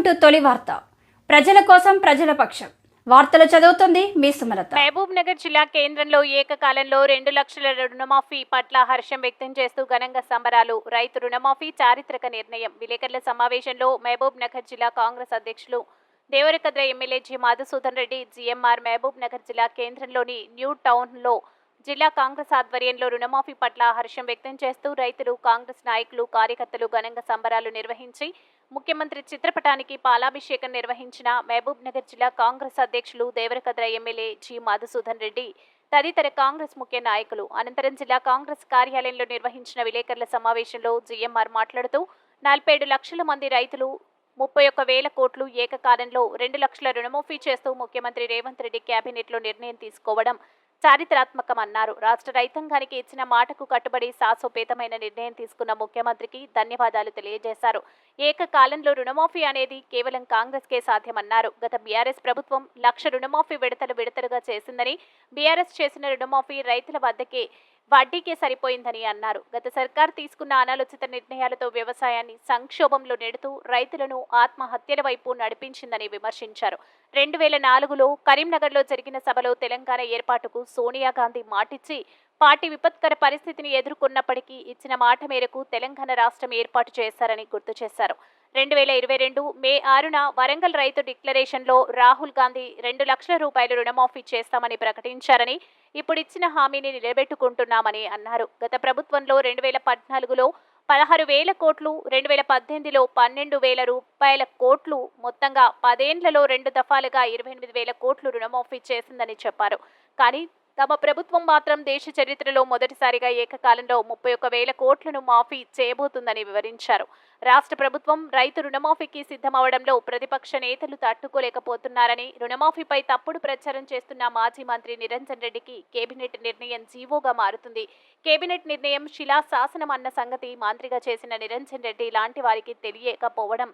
To తొలి వార్త. ప్రజల కోసం ప్రజల పక్షం. వార్తలు చదువుతుంది మీ సుమలత. మహబూబ్ నగర్ జిల్లా కేంద్రంలో ఏకకాలంలో 2 లక్షల రుణమాఫీ పట్ల హర్షం వ్యక్తం చేస్తూ ఘనంగా సంబరాలు. రైతు రుణమాఫీ చారిత్రక నిర్ణయం. విలేకరుల సమావేశంలో మహబూబ్ నగర్ జిల్లా కాంగ్రెస్ అధ్యక్షులు Devarakadra MLA G Madhusudan Reddy, GMR Mahabub Nagar జిల్లా కేంద్రంలోని న్యూ టౌన్లో జిల్లా కాంగ్రెస్ ఆధ్వర్యంలో రుణమాఫీ పట్ల హర్షం వ్యక్తం చేస్తూ రైతులు, కాంగ్రెస్ నాయకులు, కార్యకర్తలు ఘనంగా సంబరాలు నిర్వహించి ముఖ్యమంత్రి చిత్రపటానికి పాలాభిషేకం నిర్వహించిన మహబూబ్ నగర్ జిల్లా కాంగ్రెస్ అధ్యక్షులు దేవరకద్ర ఎమ్మెల్యే జి మధుసూదన్ రెడ్డి తదితర కాంగ్రెస్ ముఖ్య నాయకులు. అనంతరం జిల్లా కాంగ్రెస్ కార్యాలయంలో నిర్వహించిన విలేకరుల సమావేశంలో జిఎంఆర్ మాట్లాడుతూ 47 లక్షల మంది రైతులు 31,000 కోట్లు ఏకకాలంలో 2 లక్షల రుణమాఫీ చేస్తూ ముఖ్యమంత్రి రేవంత్ రెడ్డి కేబినెట్లో నిర్ణయం తీసుకోవడం చారిత్రాత్మకమన్నారు. రాష్ట్ర రైతాంగానికి ఇచ్చిన మాటకు కట్టుబడి సాహసోపేతమైన నిర్ణయం తీసుకున్న ముఖ్యమంత్రికి ధన్యవాదాలు తెలియజేశారు. ఏకకాలంలో రుణమాఫీ అనేది కేవలం కాంగ్రెస్కే సాధ్యమన్నారు. గత బీఆర్ఎస్ ప్రభుత్వం 1,00,000 రుణమాఫీ విడతలుగా చేసిందని, బీఆర్ఎస్ చేసిన రుణమాఫీ రైతుల వద్దకే వడ్డీకే సరిపోయిందని అన్నారు. గత సర్కార్ తీసుకున్న అనాలోచిత నిర్ణయాలతో వ్యవసాయాన్ని సంక్షోభంలో నెడుతూ రైతులను ఆత్మహత్యల వైపు నడిపించిందని విమర్శించారు. 2004లో కరీంనగర్లో జరిగిన సభలో తెలంగాణ ఏర్పాటుకు సోనియా గాంధీ మాటిచ్చి పార్టీ విపత్కర పరిస్థితిని ఎదుర్కొన్నప్పటికీ ఇచ్చిన మాట మేరకు తెలంగాణ రాష్ట్రం ఏర్పాటు చేశారని గుర్తు చేశారు. 2022 మే 6న వరంగల్ రైతు డిక్లరేషన్లో రాహుల్ గాంధీ 2 లక్షల రూపాయలు రుణమాఫీ చేస్తామని ప్రకటించారని, ఇప్పుడు ఇచ్చిన హామీని నిలబెట్టుకుంటున్నామని అన్నారు. గత ప్రభుత్వంలో 2014లో 16,000 కోట్లు, 2018లో 12,000 రూపాయల కోట్లు, మొత్తంగా 10 ఏళ్లలో 2 దఫాలుగా 28,000 కోట్లు రుణమాఫీ చేసిందని చెప్పారు. కానీ తమ ప్రభుత్వం మాత్రం దేశ చరిత్రలో మొదటిసారిగా ఏకకాలంలో 31,000 కోట్లను మాఫీ చేయబోతుందని వివరించారు. రాష్ట్ర ప్రభుత్వం రైతు రుణమాఫీకి సిద్ధమవడంలో ప్రతిపక్ష నేతలు తట్టుకోలేకపోతున్నారని, రుణమాఫీపై తప్పుడు ప్రచారం చేస్తున్న మాజీ మంత్రి నిరంజన్ రెడ్డికి కేబినెట్ నిర్ణయం జీవోగా మారుతుంది. కేబినెట్ నిర్ణయం శిలాశాసనం అన్న సంగతి మంత్రిగా చేసిన నిరంజన్ రెడ్డి లాంటి వారికి తెలియకపోవడం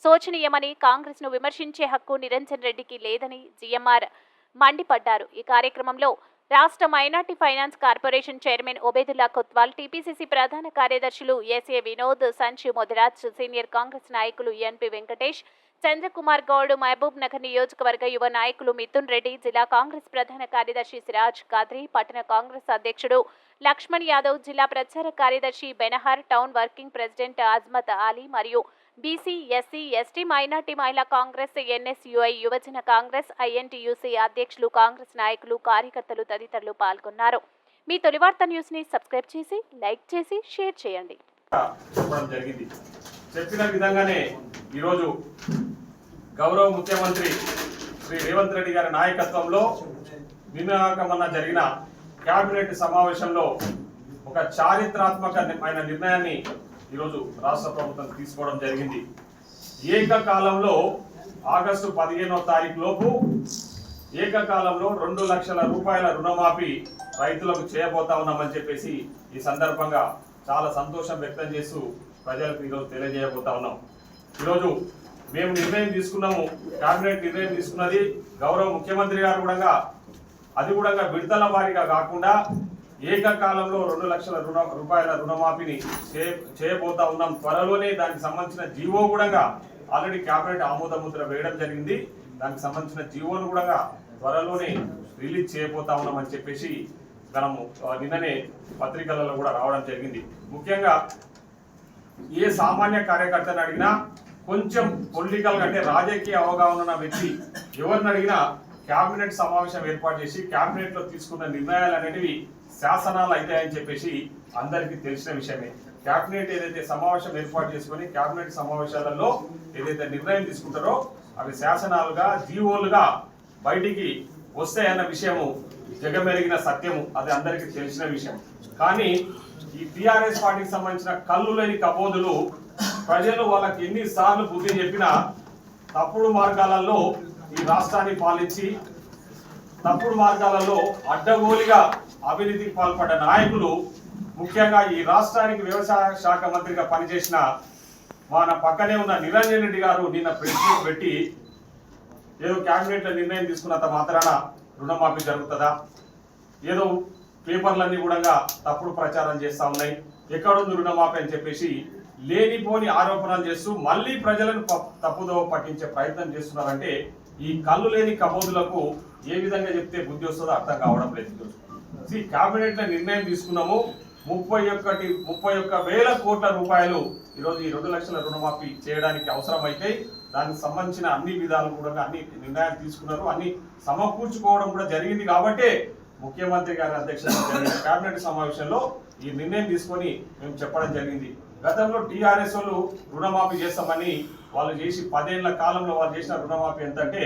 శోచనీయమని, కాంగ్రెస్ను విమర్శించే హక్కు నిరంజన్ రెడ్డికి లేదని జిఎంఆర్ మండిపడ్డారు. ఈ కార్యక్రమంలో రాష్ట్ర minority finance corporation chairman Obedullah Kotwal, TPCC ప్రధాన కార్యదర్శులు SA Vinod, Sanjeev Modaraj, senior Congress నాయకులు ఎన్పి వెంకటేష్, చంద్రకుమార్ గౌడ్, మహబూబ్ నగర్ నియోజకవర్గ యువ నాయకులు మిథున్ రెడ్డి, జిల్లా కాంగ్రెస్ ప్రధాన కార్యదర్శి సిరాజ్ ఖాద్రీ, పట్టణ కాంగ్రెస్ అధ్యక్షుడు లక్ష్మణ్ యాదవ్, జిల్లా ప్రచార కార్యదర్శి Benhur, town working president Azmat Ali మరియు బీసీ, ఎస్సీ, ఎస్టీ, మైనార్టీ మహిళా కాంగ్రెస్, ఎన్ఎస్యుఐ, యువజన కాంగ్రెస్, ఐఎన్టీయూసీ అధ్యక్షులు, కాంగ్రెస్ నాయకులు, కార్యకర్తలు తదితరులు పాల్గొన్నారు. మీ తొలి వార్త న్యూస్ ని సబ్స్క్రైబ్ చేసి, లైక్ చేసి, షేర్ చేయండి. చెప్పిన విధంగానే ఈరోజు గౌరవ ముఖ్యమంత్రి శ్రీ రేవంత్ రెడ్డి గారి నాయకత్వంలో నిన్న జరిగిన కేబినెట్ సమావేశంలో ఒక చారిత్రాత్మకమైన నిర్ణయాన్ని ఈరోజు రాష్ట్ర ప్రభుత్వం తీసుకోవడం జరిగింది. ఏకకాలంలో ఆగస్టు 15వ తారీఖు లోపు ఏకకాలంలో 2 లక్షల రూపాయల రుణమాఫీ రైతులకు చేయబోతా ఉన్నామని చెప్పేసి ఈ సందర్భంగా చాలా సంతోషం వ్యక్తం చేస్తూ ప్రజలకు ఈరోజు తెలియజేయబోతా ఉన్నాం. ఈరోజు మేము నిర్ణయం తీసుకున్నాము, కేబినెట్ నిర్ణయం తీసుకున్నది. గౌరవ ముఖ్యమంత్రి గారు కూడా అది కూడా విడతల వారీగా కాకుండా ఏకకాలంలో 2 లక్షల రూపాయల రుణమాఫీని చేయబోతా ఉన్నాం. త్వరలోనే దానికి సంబంధించిన జీవో కూడా ఆల్రెడీ కేబినెట్ ఆమోదముద్ర వేయడం జరిగింది. దానికి సంబంధించిన జీవోను కూడా త్వరలోనే రిలీజ్ చేయబోతా ఉన్నామని చెప్పేసి మనము నిన్ననే పత్రికలలో కూడా రావడం జరిగింది. ముఖ్యంగా ఏ సామాన్య కార్యకర్తను అడిగినా, కొంచెం పొలిటికల్ అంటే రాజకీయ అవగాహన ఉన్న వ్యక్తి ఎవరిని అడిగినా కేబినెట్ సమావేశం ఏర్పాటు చేసి కేబినెట్ లో తీసుకున్న నిర్ణయాలు అనేటివి శాసనాలు అవుతాయని చెప్పేసి అందరికీ తెలిసిన విషయమే. కేబినెట్ ఏదైతే సమావేశం ఏర్పాటు చేసుకుని కేబినెట్ సమావేశాలలో ఏదైతే నిర్ణయం తీసుకుంటారో అవి శాసనాలుగా, జీవోలుగా బయటికి వస్తాయన్న విషయము జగమెరిగిన సత్యము, అది అందరికీ తెలిసిన విషయం. కానీ ఈ టీఆర్ఎస్ పార్టీకి సంబంధించిన కళ్ళు లేని కబోదులు ప్రజలు వాళ్ళకి ఎన్నిసార్లు బుద్ధి చెప్పినా తప్పుడు మార్గాలలో ఈ రాష్ట్రాన్ని పాలించి, తప్పుడు మార్గాలలో అడ్డగోలుగా అవినీతికి పాల్పడ్డ నాయకులు, ముఖ్యంగా ఈ రాష్ట్రానికి వ్యవసాయ శాఖ మంత్రిగా పనిచేసిన మన పక్కనే ఉన్న నిరంజన్ రెడ్డి గారు నిన్న ప్రెస్ మీట్ పెట్టి ఏదో కేబినెట్ లో నిర్ణయం తీసుకున్నంత మాత్రాన రుణమాఫీ జరుగుతుందా, ఏదో పేపర్లన్నీ కూడా తప్పుడు ప్రచారం చేస్తా ఉన్నాయి, ఎక్కడుంది రుణమాఫీ అని చెప్పేసి లేనిపోని ఆరోపణలు చేస్తూ మళ్ళీ ప్రజలను తప్పుదోవ పట్టించే ప్రయత్నం చేస్తున్నారంటే ఈ కళ్ళు లేని కబోదులకు ఏ విధంగా చెప్తే బుద్ధి వస్తుందో అర్థం కావడం లేదు. కేబినెట్ లో నిర్ణయం తీసుకున్నాము 31,000 కోట్ల రూపాయలు ఈరోజు ఈ 2 లక్షల రుణమాఫీ చేయడానికి అవసరమైతే దానికి సంబంధించిన అన్ని విధాలు కూడా అన్ని నిర్ణయాలు తీసుకున్నారు, అన్ని సమకూర్చుకోవడం కూడా జరిగింది. కాబట్టి ముఖ్యమంత్రి గారి అధ్యక్షతన జరిగిన కేబినెట్ సమావేశంలో ఈ నిర్ణయం తీసుకొని మేము చెప్పడం జరిగింది. గతంలో టీఆర్ఎస్ వాళ్ళు రుణమాఫీ చేస్తామని వాళ్ళు చేసి 10 ఏళ్ల కాలంలో వాళ్ళు చేసిన రుణమాఫీ ఎంత అంటే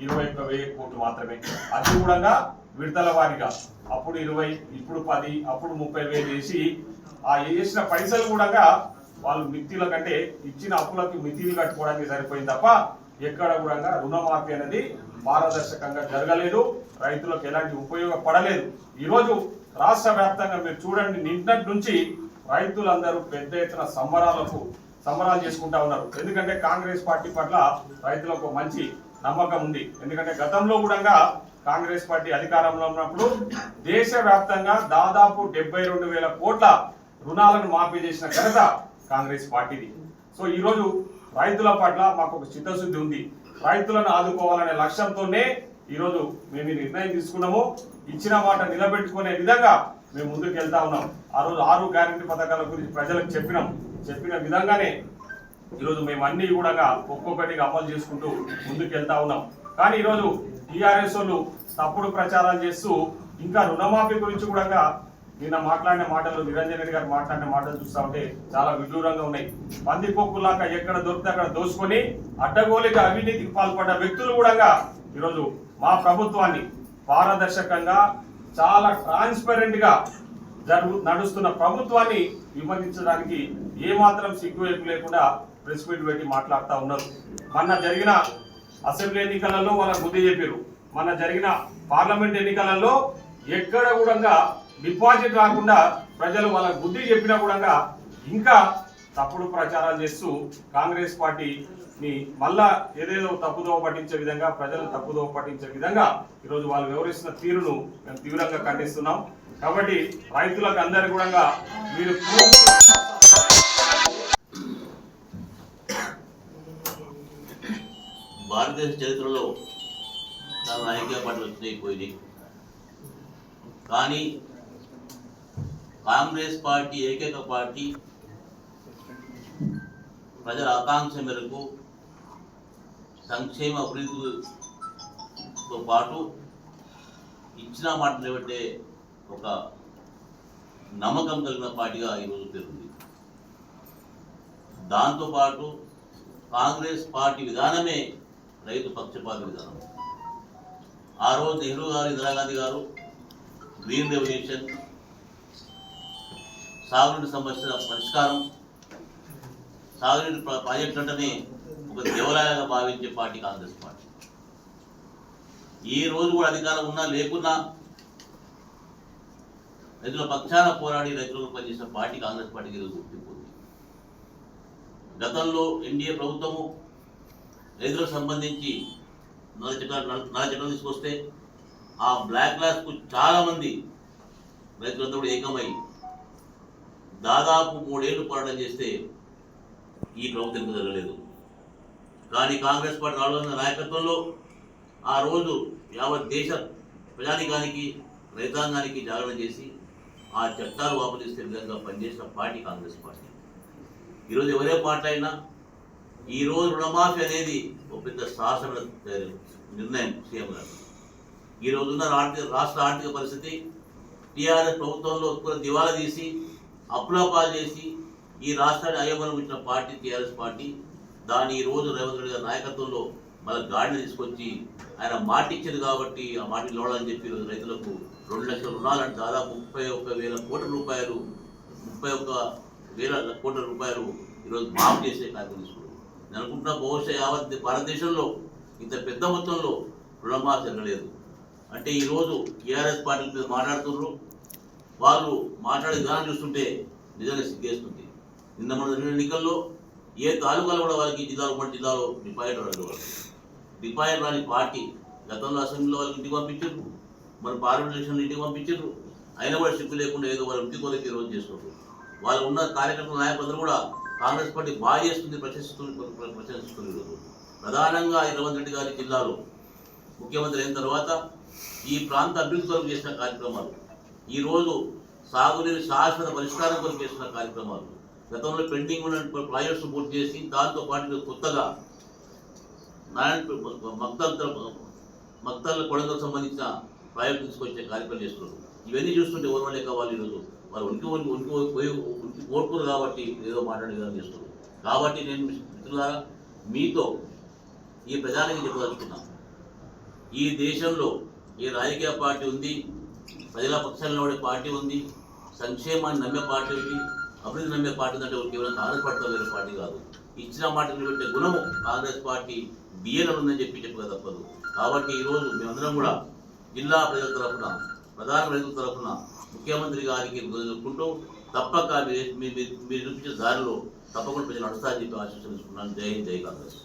21,000 కోట్లు మాత్రమే. అది కూడా విడతల వారిగా అప్పుడు 20, ఇప్పుడు 10, అప్పుడు 30,000 చేసి ఆ చేసిన పైసలు కూడా వాళ్ళు మిత్తిల కంటే ఇచ్చిన అప్పులకు మితిలు కట్టుకోవడానికి సరిపోయింది తప్ప ఎక్కడ కూడా రుణమాఫీ అనేది పారదర్శకంగా జరగలేదు, రైతులకు ఎలాంటి ఉపయోగపడలేదు. ఈరోజు రాష్ట్ర వ్యాప్తంగా మీరు చూడండి, నిన్నటి నుంచి రైతులందరూ పెద్ద ఎత్తున సంబరాలు చేసుకుంటా ఉన్నారు. ఎందుకంటే కాంగ్రెస్ పార్టీ పట్ల రైతులకు మంచి నమ్మకం ఉంది. ఎందుకంటే గతంలో కూడా కాంగ్రెస్ పార్టీ అధికారంలో ఉన్నప్పుడు దేశవ్యాప్తంగా దాదాపు 72,000 కోట్ల రుణాలను మాఫీ చేసిన ఘనత కాంగ్రెస్ పార్టీది. సో ఈరోజు రైతుల పట్ల మాకు ఒక చిత్తశుద్ధి ఉంది. రైతులను ఆదుకోవాలనే లక్ష్యంతోనే ఈరోజు మేము ఈ నిర్ణయం తీసుకున్నాము. ఇచ్చిన మాట నిలబెట్టుకునే విధంగా మేము ముందుకు వెళ్తా ఉన్నాం. ఆ రోజు 6 గ్యారెంటీ పథకాల గురించి ప్రజలకు చెప్పిన విధంగానే ఈరోజు మేము అన్ని కూడా ఒక్కొక్కటిగా అమలు చేసుకుంటూ ముందుకు వెళ్తా ఉన్నాం. కానీ ఈరోజు టీఆర్ఎస్ వాళ్ళు తప్పుడు ప్రచారాలు చేస్తూ ఇంకా రుణమాఫీ గురించి కూడా నిన్న మాట్లాడిన మాటలు, నిరంజన్ రెడ్డి గారు మాట్లాడిన మాటలు చూస్తూ ఉంటే చాలా విడ్డూరంగా ఉన్నాయి. పందికొక్కులాగా ఎక్కడ దొరికితే అక్కడ దోసుకొని అడ్డగోలిగా అవినీతికి పాల్పడ్డ వ్యక్తులు కూడా ఈరోజు మా ప్రభుత్వాన్ని పారదర్శకంగా చాలా ట్రాన్స్పరెంట్ గా నడుస్తున్న ప్రభుత్వాన్ని విమర్శించడానికి ఏమాత్రం సిగ్గువైపు లేకుండా ప్రెస్ మీట్ పెట్టి మాట్లాడుతూ ఉన్నారు. మొన్న జరిగిన అసెంబ్లీ ఎన్నికలలో వాళ్ళ బుద్ధి చెప్పారు. మొన్న జరిగిన పార్లమెంట్ ఎన్నికలలో ఎక్కడ కూడా డిపాజిట్ రాకుండా ప్రజలు వాళ్ళ బుద్ధి చెప్పినా కూడా ఇంకా తప్పుడు ప్రచారాలు చేస్తూ కాంగ్రెస్ పార్టీని మళ్ళా ఏదేదో తప్పుదోవ పట్టించే విధంగా, ప్రజలను తప్పుదోవ పట్టించే విధంగా ఈరోజు వాళ్ళు వివరిస్తున్న తీరును మేము తీవ్రంగా ఖండిస్తున్నాం. కాబట్టి రైతులకు అందరికీ కూడా మీరు భారతదేశ చరిత్రలో చాలా రాజకీయ పార్టీలు వచ్చినాయి పోయినాయి, కానీ కాంగ్రెస్ పార్టీ ఏకైక పార్టీ ప్రజల ఆకాంక్ష మేరకు సంక్షేమ అభివృద్ధితో పాటు ఇచ్చిన మాట నిలబెట్టే ఒక నమ్మకం కలిగిన పార్టీగా ఈరోజు పేరుంది. దాంతోపాటు కాంగ్రెస్ పార్టీ విధానమే రైతు పక్షపాత విధానం. ఆ రోజు నెహ్రూ గారు, ఇందిరాగాంధీ గారు గ్రీన్ రెవల్యూషన్, సాగునీటి సమస్యల పరిష్కారం, సాగునీటి ప్రాజెక్టు అంటేనే ఒక దేవాలయంగా భావించే పార్టీ కాంగ్రెస్ పార్టీ. ఈ రోజు కూడా అధికారం ఉన్నా లేకున్నా రైతుల పక్షాన పోరాడి రైతులకు పనిచేసిన పార్టీ కాంగ్రెస్ పార్టీకి ఈరోజు గుర్తింపుంది. గతంలో ఎన్డీఏ ప్రభుత్వము రైతులకు సంబంధించి 4 చట్టాలు తీసుకొస్తే ఆ బ్లాక్ క్లాస్కు చాలామంది రైతులంతా కూడా ఏకమై దాదాపు 3 ఏళ్ళు పోరాటం చేస్తే ఈ ప్రభుత్వం జరగలేదు. కానీ కాంగ్రెస్ పార్టీ రాష్ట్ర నాయకత్వంలో ఆ రోజు యావత్ దేశ ప్రజానికానికి, రైతాంగానికి జాగరణ చేసి ఆ చట్టాలు వాపసు తీసుకునే విధంగా పనిచేసిన పార్టీ కాంగ్రెస్ పార్టీ. ఈరోజు ఎవరే మాట్లాడినా ఈరోజు రుణమాఫీ అనేది ఒక పెద్ద శాసన నిర్ణయం సీఎం గారు. ఈరోజున్న రాష్ట్ర ఆర్థిక పరిస్థితి టీఆర్ఎస్ ప్రభుత్వంలో కూడా దివాలా తీసి అప్పులపాలు చేసి ఈ రాష్ట్రాన్ని అయ్యమని ఇచ్చిన పార్టీ టీఆర్ఎస్ పార్టీ. దాన్ని ఈరోజు రేవంత్ రెడ్డి గారి నాయకత్వంలో మళ్ళీ గాడిని తీసుకొచ్చి ఆయన మాట ఇచ్చింది కాబట్టి ఆ మాట నిలవడాలని చెప్పి ఈరోజు రైతులకు 2 లక్షల రుణాలంటే దాదాపు 31,000 కోట్ల రూపాయలు 31,000 కోట్ల రూపాయలు ఈరోజు మాఫ్ చేసే కార్యక్రమం తీసుకున్నారు. నేను అనుకుంటున్నా బహుశా యావత్ భారతదేశంలో ఇంత పెద్ద మొత్తంలో రుణమాఫీ జరగలేదు. అంటే ఈరోజు టీఆర్ఎస్ పార్టీ మీద మాట్లాడుతున్నారు. వాళ్ళు మాట్లాడే విధానం చూస్తుంటే నిజంగా సిగ్గేస్తుంది. నిన్న మన ఎన్నికల్లో ఏ తాలూకాలు కూడా వాళ్ళకి జిల్లాలో డిపాజిట్ అడగవాలి. డిపాజిట్ రాని పార్టీ గతంలో అసెంబ్లీలో వాళ్ళకి ఇంటికి పంపించారు, మన పార్లమెంట్ ఎలక్షన్లు ఇంటికి పంపించారు. అయినా కూడా సిగ్గు లేకుండా ఏదో వాళ్ళ ఇంటికి వాళ్ళకి ఈరోజు చేస్తున్నారు. వాళ్ళు ఉన్న కార్యకర్తల నాయకులందరూ కూడా కాంగ్రెస్ పార్టీ బాగా చేస్తుంది ప్రశ్నిస్తుంది ఈరోజు. ప్రధానంగా రేవంత్ రెడ్డి గారి జిల్లాలో ముఖ్యమంత్రి అయిన తర్వాత ఈ ప్రాంత అభివృద్ధి కొరకు చేసిన కార్యక్రమాలు, ఈరోజు సాగునీరు శాశ్వత పరిష్కారం కొరకు చేసిన కార్యక్రమాలు, గతంలో పెండింగ్ ఉన్న ప్రాజెక్ట్స్ పూర్తి చేసి దాంతో పాటు కొత్తగా మక్తల్ కొడంగల్కి సంబంధించిన ప్రాజెక్టు తీసుకొచ్చే కార్యక్రమం చేస్తున్నారు. ఇవన్నీ చూస్తుంటే ఎవరు లేక వాళ్ళు ఈరోజు వారు ఉనికి ఓడ్పురు కాబట్టి ఏదో మాట్లాడే విధానం చేస్తున్నారు. కాబట్టి నేను మిత్రులారా మీతో ఈ ప్రజానికి చెప్పదలుచుకున్నాను, ఈ దేశంలో ఏ రాజకీయ పార్టీ ఉంది, ప్రజల పక్షాలను నమ్మే పార్టీ ఉంది, సంక్షేమాన్ని నమ్మే పార్టీ ఉంది, అభివృద్ధి నమ్మే పార్టీ అంటే కేవలం కాంగ్రెస్ పార్టీతో వేరే పార్టీ కాదు. ఇచ్చిన మాట నిలబెట్టే గుణము కాంగ్రెస్ పార్టీ బియ్యలో ఉందని చెప్పక తప్పదు. కాబట్టి ఈరోజు మేమందరం కూడా జిల్లా ప్రజల తరఫున, ప్రధాన ప్రజల తరఫున ముఖ్యమంత్రి గారికి ఎదుర్కొంటూ తప్పక మీరు చూపించిన దారిలో తప్పకుండా ప్రజలు నడుస్తారని చెప్పి ఆశిస్తున్నాను. జై హింద్, జై కాంగ్రెస్.